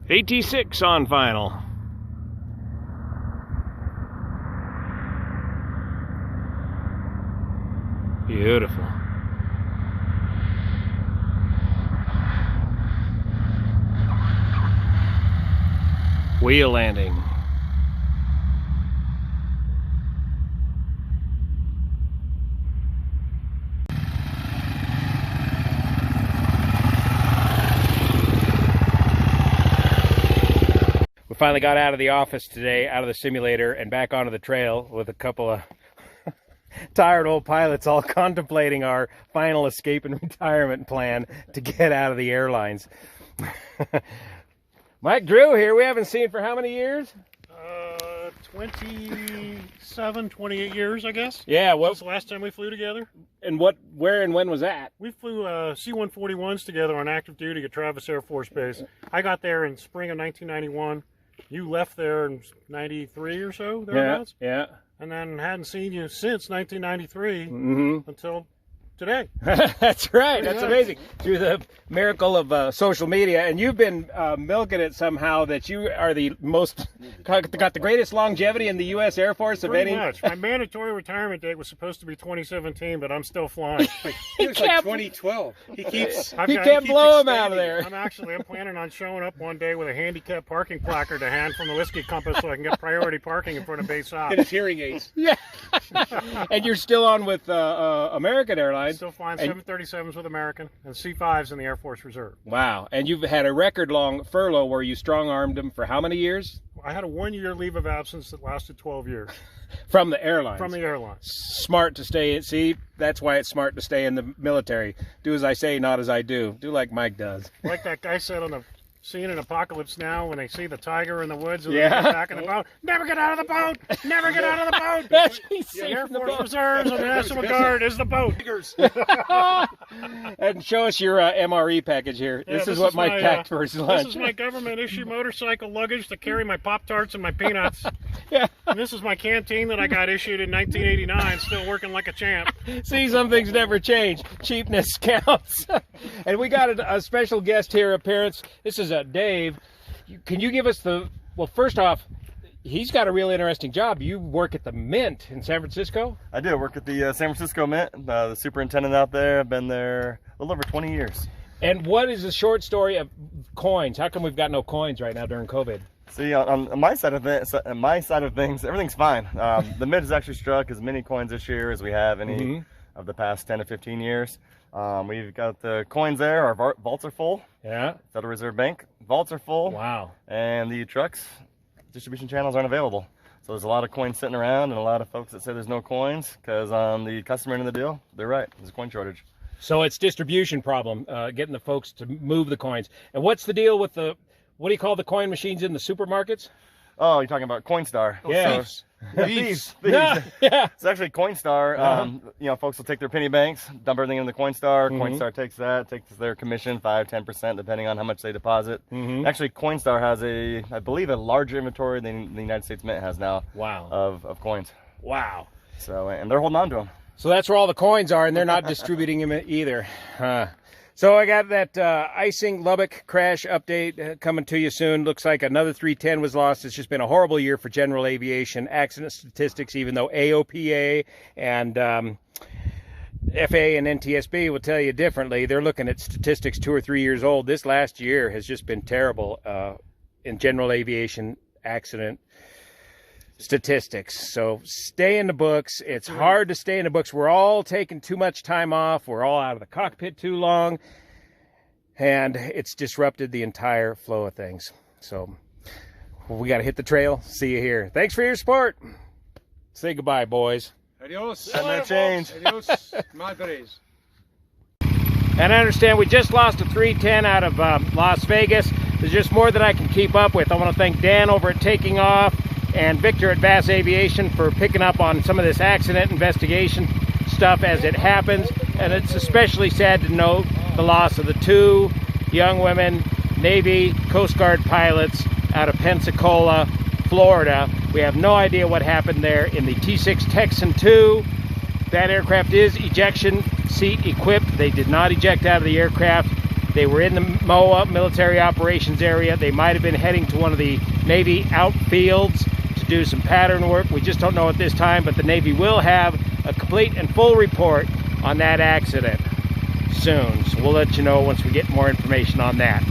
AT6 on final. Beautiful. Wheel landing. We finally got out of the office today, out of the simulator, and back onto the trail with a couple of tired old pilots all contemplating our final escape and retirement plan to get out of the airlines. Mike Drew here. We haven't seen for how many years? 27, 28 years, I guess. Yeah. What? Since the last time we flew together. And what? Where and when was that? We flew C-141s together on active duty at Travis Air Force Base. I got there in spring of 1991. You left there in 93 or so, thereabouts. Yeah. And then hadn't seen you since 1993 until today. That's right. That's amazing. Through the miracle of social media, and you've been milking it somehow that you are the most got the greatest longevity in the U.S. Air Force of Pretty any. much. My mandatory retirement date was supposed to be 2017, but I'm still flying. It's like 2012. He can't blow him out of there. I'm planning on showing up one day with a handicap parking placard to hand from the Whiskey Compass so I can get priority parking in front of base op. And his hearing aids. Yeah. And you're still on with American Airlines. Still flying 737s with American and C-5s in the Air Force Reserve. Wow. And you've had a record-long furlough where you strong-armed them for how many years? I had a 1-year leave of absence that lasted 12 years. From the airlines? From the airlines. Smart to stay. See, that's why it's smart to stay in the military. Do as I say, not as I do. Do like Mike does. Like that guy said on the scene in Apocalypse Now when they see the tiger in the woods and they get back in the boat. Never get out of the boat! Never get out of the boat! That's the Air Force Reserves and the National Guard is the boat. And show us your MRE package here. Yeah, this is what Mike packed for his lunch. This is my government issue motorcycle luggage to carry my Pop-Tarts and my peanuts. Yeah. And this is my canteen that I got issued in 1989, still working like a champ. See, some things never change. Cheapness counts. And we got a special guest here appearance. This is Dave. Can you give us well, first off, he's got a real interesting job. You work at the Mint in San Francisco? I do. I work at the San Francisco Mint, the superintendent out there. I've been there a little over 20 years. And what is the short story of coins? How come we've got no coins right now during COVID? See, on my side of things, everything's fine. The Mint has actually struck as many coins this year as we have any of the past 10 to 15 years. We've got the coins there. Our vaults are full. Yeah. Federal Reserve Bank vaults are full. Wow. And the trucks distribution channels aren't available. So there's a lot of coins sitting around and a lot of folks that say there's no coins because on the customer end of the deal, they're right. There's a coin shortage. So it's distribution problem, getting the folks to move the coins. And what's the deal with what do you call the coin machines in the supermarkets? Oh, you're talking about Coinstar. Yeah. Thieves. Yeah. It's actually Coinstar. You know, folks will take their penny banks, dump everything in the Coinstar. Coinstar takes their commission, 5-10%, depending on how much they deposit. Actually, Coinstar has I believe, a larger inventory than the United States Mint has now. Wow. Of coins. Wow. So, and they're holding on to them. So that's where all the coins are, and they're not distributing them either. So I got that Icing Lubbock crash update coming to you soon. Looks like another 310 was lost. It's just been a horrible year for general aviation accident statistics, even though AOPA and FAA and NTSB will tell you differently. They're looking at statistics 2 or 3 years old. This last year has just been terrible in general aviation accident statistics. So stay in the books. It's hard to stay in the books. We're all taking too much time off. We're all out of the cockpit too long. And it's disrupted the entire flow of things. So we got to hit the trail. See you here. Thanks for your support. Say goodbye, boys. Adios. And that change. Adios, madres. And I understand we just lost a 310 out of Las Vegas. There's just more than I can keep up with. I want to thank Dan over at Taking Off and Victor at Bass Aviation for picking up on some of this accident investigation stuff as it happens. And it's especially sad to note the loss of the 2 young women Navy Coast Guard pilots out of Pensacola, Florida. We have no idea what happened there in the T-6 Texan II. That aircraft is ejection seat equipped. They did not eject out of the aircraft. They were in the MOA, military operations area. They might have been heading to one of the Navy outfields to do some pattern work. We just don't know at this time, but the Navy will have a complete and full report on that accident soon. So we'll let you know once we get more information on that.